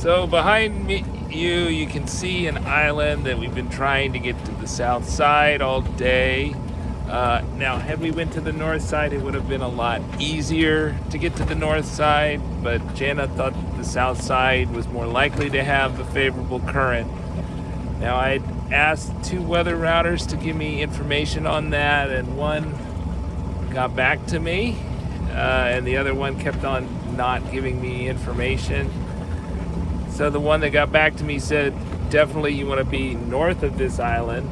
So behind me, you can see an island that we've been trying to get to the south side all day. Now, had we went to the north side, it would have been a lot easier to get to the north side, but Jana thought the south side was more likely to have a favorable current. Now, I'd asked 2 weather routers to give me information on that, and one got back to me, and the other one kept on not giving me information. So the one that got back to me said, definitely you want to be north of this island.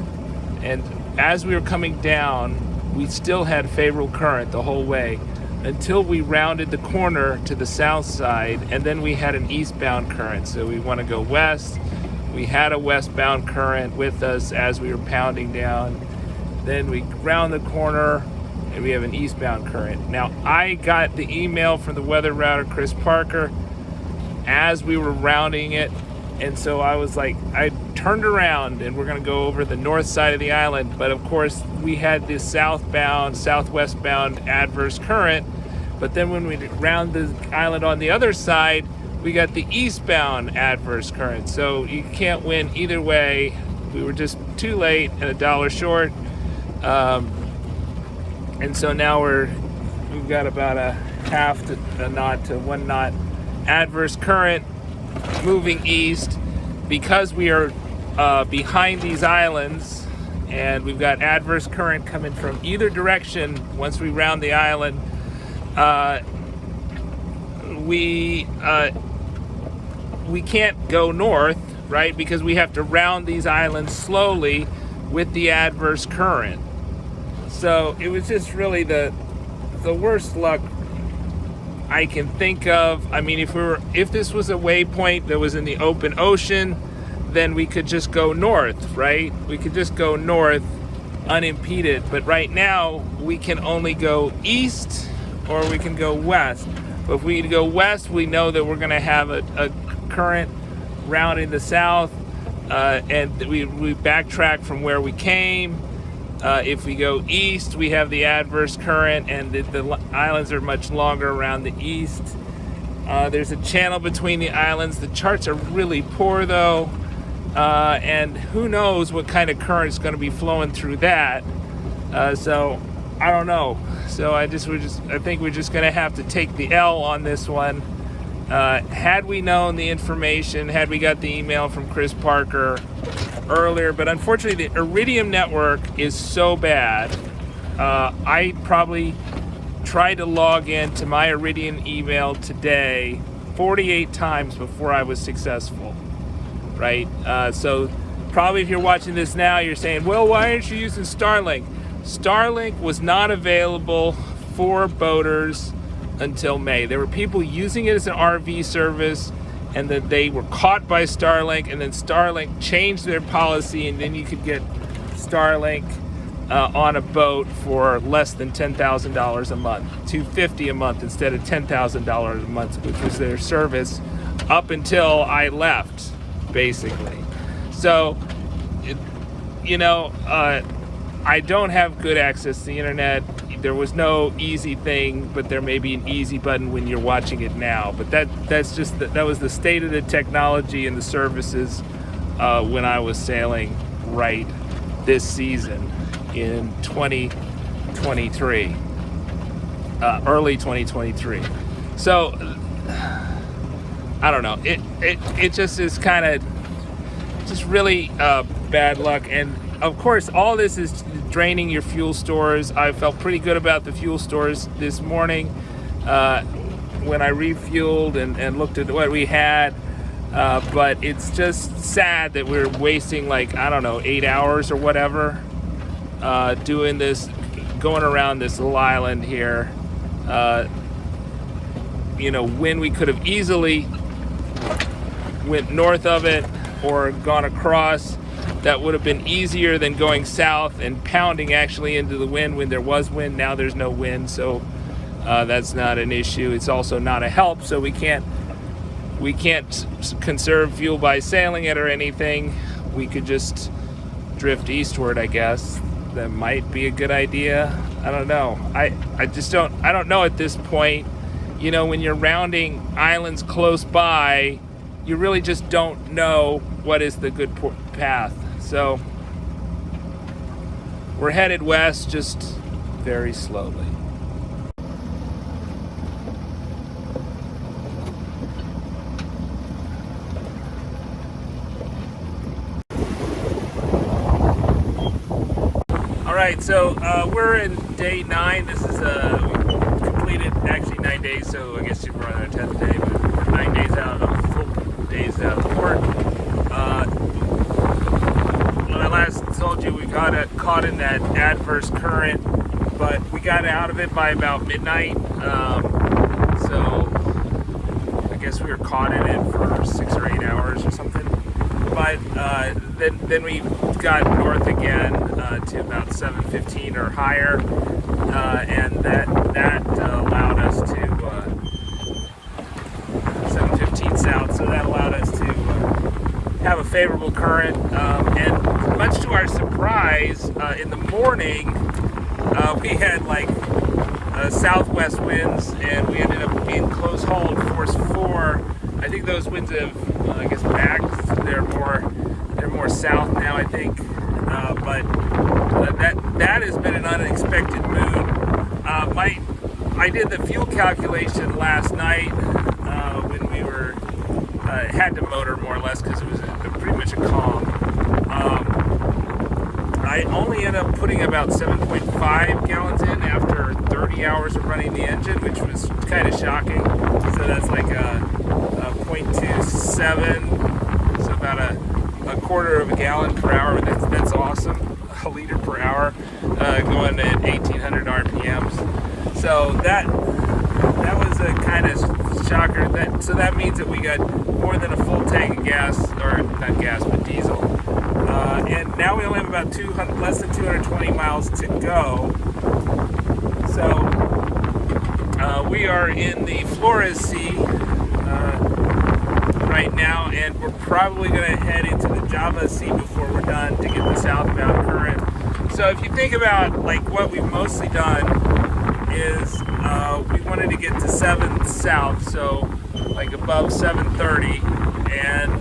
And as we were coming down, we still had favorable current the whole way until we rounded the corner to the south side, and then we had an eastbound current. So we want to go west. We had a westbound current with us as we were pounding down. Then we round the corner and we have an eastbound current. Now, I got the email from the weather router, Chris Parker, as we were rounding it, and so I was like, I turned around and we're gonna go over the north side of the island, but of course we had this southwestbound adverse current, but then when we round the island on the other side, we got the eastbound adverse current. So you can't win either way. We were just too late and $1 short, and so now we've got about a half to a knot to 1 knot adverse current moving east because we are behind these islands, and we've got adverse current coming from either direction. Once we round the island, we can't go north, right, because we have to round these islands slowly with the adverse current. So it was just really the worst luck I can think of. I mean, if this was a waypoint that was in the open ocean, then we could just go north, right? We could just go north unimpeded. But right now, we can only go east or we can go west. But if we go west, we know that we're going to have a current rounding the south, and we backtrack from where we came. If we go east, we have the adverse current, and the islands are much longer around the east. There's a channel between the islands. The charts are really poor, though, and who knows what kind of current is going to be flowing through that. So I don't know. So I think we're just going to have to take the L on this one. Had we known the information, had we got the email from Chris Parker earlier, but unfortunately the Iridium network is so bad. I probably tried to log in to my Iridium email today 48 times before I was successful, right? So probably if you're watching this now, you're saying, well, why aren't you using Starlink? Starlink was not available for boaters until May. There were people using it as an RV service, and that they were caught by Starlink, and then Starlink changed their policy, and then you could get Starlink on a boat for less than $10,000 a month, $250 a month instead of $10,000 a month, which was their service up until I left, basically. So, I don't have good access to the internet. There was no easy thing, but there may be an easy button when you're watching it now. But that was the state of the technology and the services when I was sailing right this season in 2023, early 2023. So I don't know. It just is kind of just really bad luck, and of course all this is draining your fuel stores. I felt pretty good about the fuel stores this morning when I refueled and looked at what we had, but it's just sad that we're wasting 8 hours or whatever doing this, going around this little island here, when we could have easily went north of it or gone across. That would have been easier than going south and pounding actually into the wind when there was wind. Now there's no wind, so that's not an issue. It's also not a help, so we can't conserve fuel by sailing it or anything. We could just drift eastward, I guess. That might be a good idea. I don't know. I don't know at this point. When you're rounding islands close by, you really just don't know what is the good path. So we're headed west, just very slowly. All right, so we're in day 9. This is we completed actually 9 days, so I guess we're on our 10th day, but we're 9 days out of full days out of port. When I last told you, we got caught in that adverse current, but we got out of it by about midnight. So I guess we were caught in it for 6 or 8 hours or something. But then we got north again to about 7:15 or higher, and that allowed us to 7:15 south. So that allowed us to have a favorable current, and much to our surprise, in the morning we had like southwest winds, and we ended up being close hauled force 4. I think those winds have, I guess, backed. They're more south now, I think. But that has been an unexpected move. I did the fuel calculation last night when we were had to motor more or less because it was pretty much a calm. I only ended up putting about 7.5 gallons in after 30 hours of running the engine, which was kind of shocking. So that's like a 0.27, so about a quarter of a gallon per hour. That's awesome. A liter per hour, going at 1,800 RPMs. So that was a kind of shocker. So that means that we got more than a full tank of gas, or not gas, but diesel. And now we only have about less than 220 miles to go. So we are in the Flores Sea right now, and we're probably going to head into the Java Sea before we're done to get the southbound current. So if you think about like what we've mostly done is we wanted to get to 7 south, so like above 730, and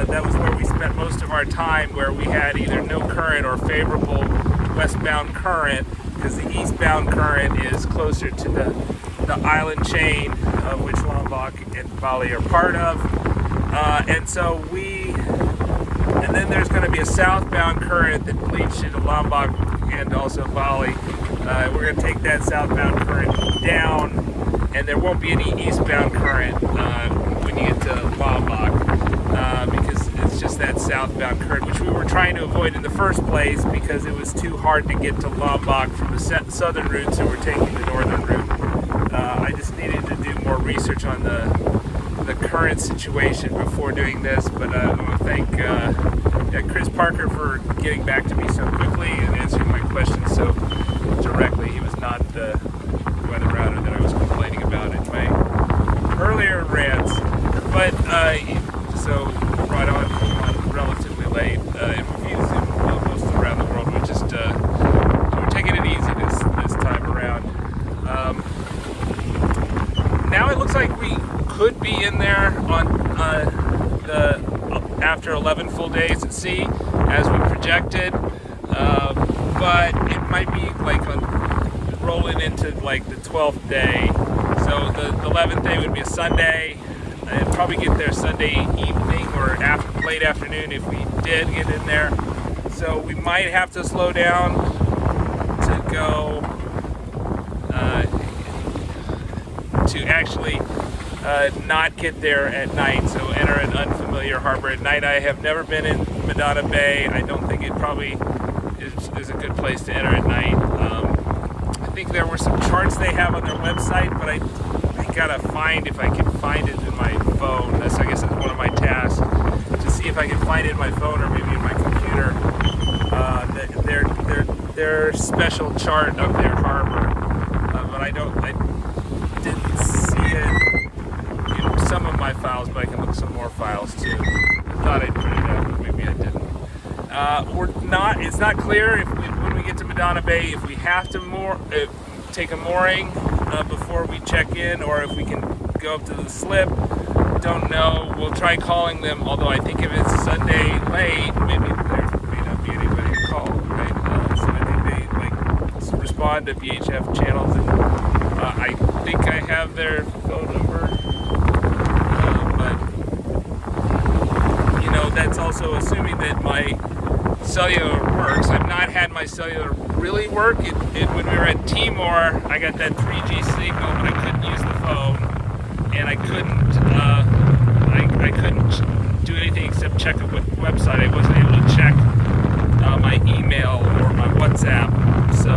that was where we spent most of our time, where we had either no current or favorable westbound current, because the eastbound current is closer to the island chain of which Lombok and Bali are part of. And then there's going to be a southbound current that bleeds into Lombok and also Bali. We're going to take that southbound current down, and there won't be any eastbound current when you get to Lombok, because it's just that southbound current, which we were trying to avoid in the first place because it was too hard to get to Lombok from the southern route, so we're taking the northern route. I just needed to do more research on the current situation before doing this, but I want to thank Chris Parker for getting back to me so quickly and answering my questions so directly. He was not the weather router that I was complaining about in my earlier rants, but so right on relatively late, and we've used him most around the world. We're taking it easy this time around. Now it looks like we could be in there on after 11 full days at sea, as we projected, but it might be like rolling into like the 12th day. So the 11th day would be a Sunday, and probably get there Sunday evening or late afternoon if we did get in there. So we might have to slow down to go to actually not get there at night, so enter an unfamiliar harbor at night. I have never been in Medana Bay. I don't think it probably is a good place to enter at night. I think there were some charts they have on their website, but I gotta find if I can find it in my phone. I guess that's one of my tasks, to see if I can find it in my phone or maybe in my computer. Their special chart of their harbor, but I didn't see it in some of my files, but I can look some more files too. I thought I'd print it out, but maybe I didn't. It's not clear when we get to Medana Bay if we have to take a mooring before we check in, or if we can go up to the slip. don't know. We'll try calling them, although I think if it's Sunday late, maybe there may not be anybody to call, right? So I think they like respond to VHF channels, and I think I have their phone number, but you know, that's also assuming that my cellular works. I've not had my cellular really work. When we were at Timor, I got that 3G signal, but I couldn't use the phone, and I couldn't do anything except check a website. I wasn't able to check my email or my WhatsApp. So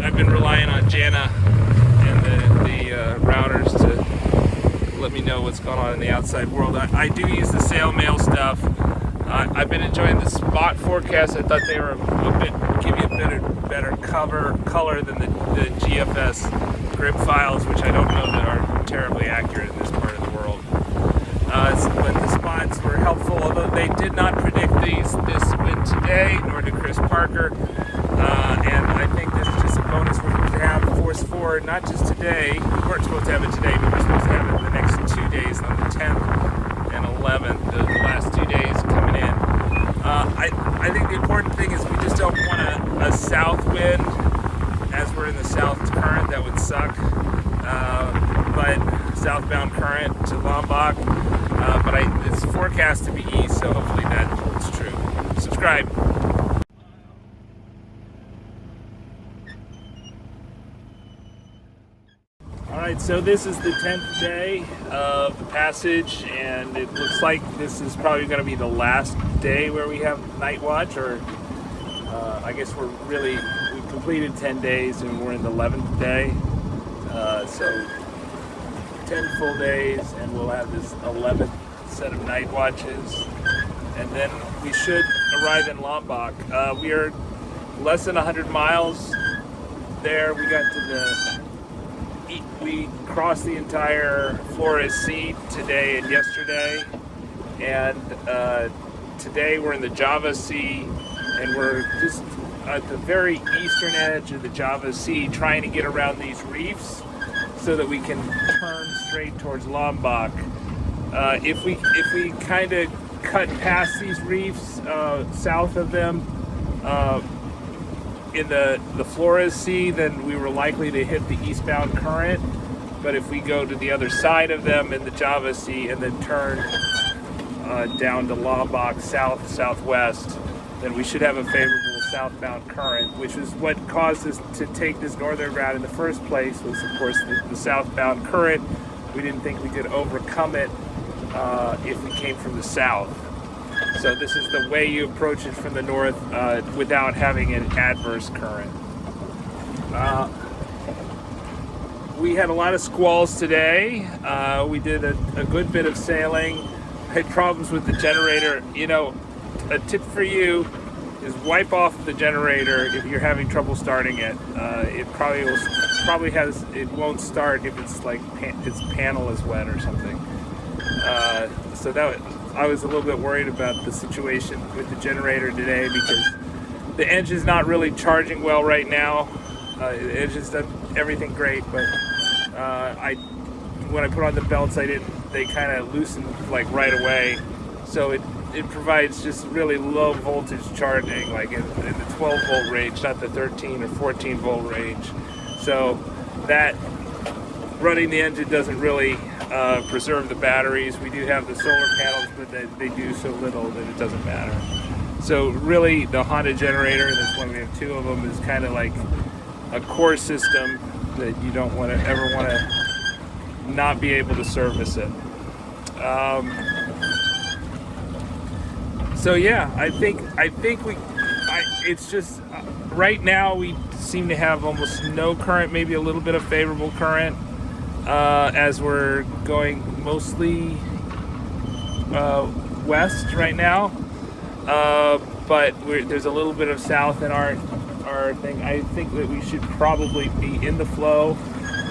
I've been relying on Jana and the routers to let me know what's going on in the outside world. I do use the sail mail stuff. I've been enjoying the spot forecast. I thought they were give you a better color than the GFS grid files, which I don't know that are terribly accurate in this part of the world. But the spots were helpful, although they did not predict this wind today, nor did Chris Parker. And I think this is just a bonus. We're supposed to have force 4, not just today. We weren't supposed to have it today, but we're supposed to have it in the next 2 days, on the 10th and 11th, the last 2 days coming in. I think the important thing is we just don't want a south wind as we're in the south current. That would suck. But southbound current to Lombok. But it's forecast to be east, so hopefully that holds true. Subscribe. Alright, so this is the 10th day of the passage, and it looks like this is probably going to be the last day where we have night watch, or I guess we completed 10 days and we're in the 11th day. So 10 full days, and we'll have this 11th set of night watches, and then we should arrive in Lombok. We are less than 100 miles there. We crossed the entire Flores Sea today and yesterday, and today we're in the Java Sea, and we're just at the very eastern edge of the Java Sea, trying to get around these reefs so that we can turn straight towards Lombok. If we kind of cut past these reefs south of them in the Flores Sea, then we were likely to hit the eastbound current. But if we go to the other side of them in the Java Sea and then turn down to Lombok southwest, then we should have a favorable southbound current, which is what caused us to take this northern route in the first place. Was of course the southbound current. We didn't think we could overcome it if we came from the south. So this is the way you approach it from the north without having an adverse current. We had a lot of squalls today. We did a good bit of sailing. Had problems with the generator. You know, a tip for you is wipe off the generator if you're having trouble starting it. It it won't start if it's like its panel is wet or something. So I was a little bit worried about the situation with the generator today, because the engine's not really charging well right now. The engine's done everything great, but when I put on the belts, they kind of loosened like right away. So it provides just really low voltage charging, like in the 12 volt range, not the 13 or 14 volt range. So that running the engine doesn't really preserve the batteries. We do have the solar panels, but they do so little that it doesn't matter. So really, the Honda generator, this one, we have 2 of them, is kind of like a core system that you don't ever want to not be able to service it. So yeah, I think it's just right now we seem to have almost no current, maybe a little bit of favorable current as we're going mostly west right now. But there's a little bit of south in our thing. I think that we should probably be in the flow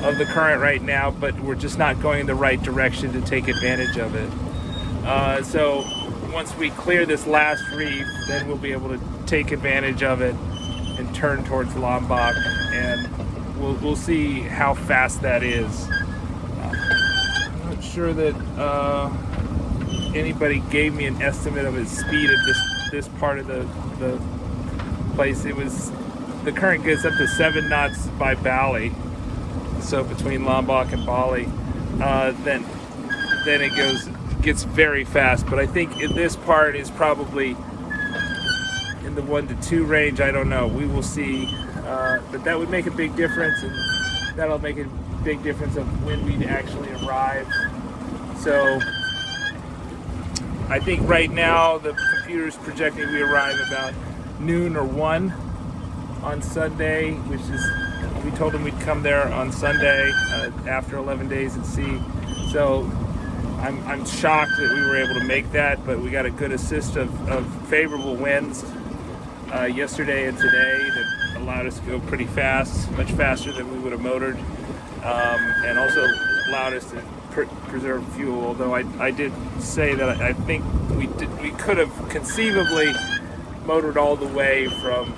of the current right now, but we're just not going in the right direction to take advantage of it. So once we clear this last reef, then we'll be able to take advantage of it and turn towards Lombok, and we'll see how fast that is. I'm not sure that anybody gave me an estimate of his speed at this part of the place. It was, the current gets up to 7 knots by Bali, so between Lombok and Bali. Then it gets very fast. But I think in this part is probably in the 1 to 2 range. I don't know. We will see. But that would make a big difference, and that'll make a big difference of when we actually arrive. So I think right now the computer's projecting we arrive about noon or 1 on Sunday, which is, we told them we'd come there on Sunday after 11 days at sea. So I'm shocked that we were able to make that, but we got a good assist of favorable winds yesterday and today that allowed us to go pretty fast, much faster than we would have motored, and also allowed us to preserve fuel. Although I did say that I think we could have conceivably motored all the way from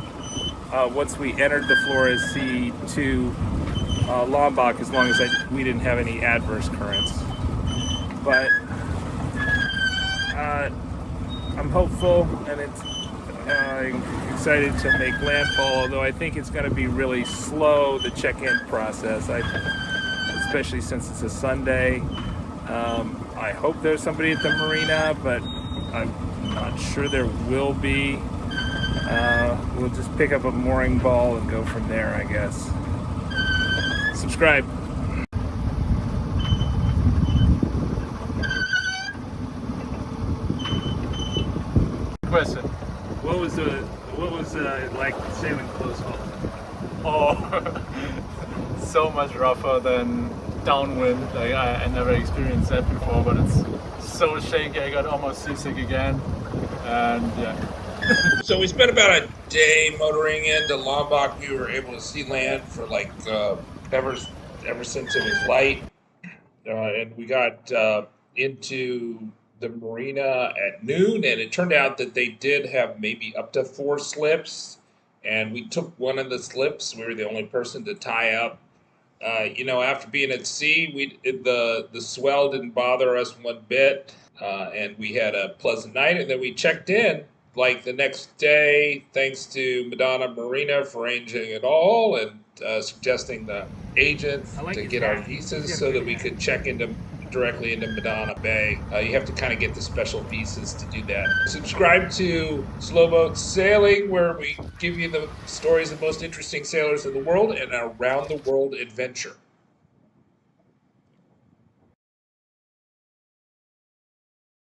once we entered the Flores Sea to Lombok, as long as we didn't have any adverse currents. But I'm hopeful, and I'm excited to make landfall, although I think it's going to be really slow, the check-in process, especially since it's a Sunday. I hope there's somebody at the marina, but I'm not sure there will be. We'll just pick up a mooring ball and go from there, I guess. Subscribe. Question. What was like sailing close haul? Oh, so much rougher than downwind. Like I never experienced that before, but it's so shaky. I got almost seasick again, and yeah. So we spent about a day motoring into Lombok. We were able to see land for like ever since it was light, and we got into the marina at noon, and it turned out that they did have maybe up to 4 slips, and we took one of the slips. We were the only person to tie up. After being at sea, the swell didn't bother us one bit, and we had a pleasant night. And then we checked in like the next day, thanks to Medana Marina for arranging it all and suggesting the agent to get our visas so that we could check directly into Medana Bay. You have to kind of get the special visas to do that. Subscribe to Slow Boat Sailing, where we give you the stories of the most interesting sailors in the world and an around the world adventure.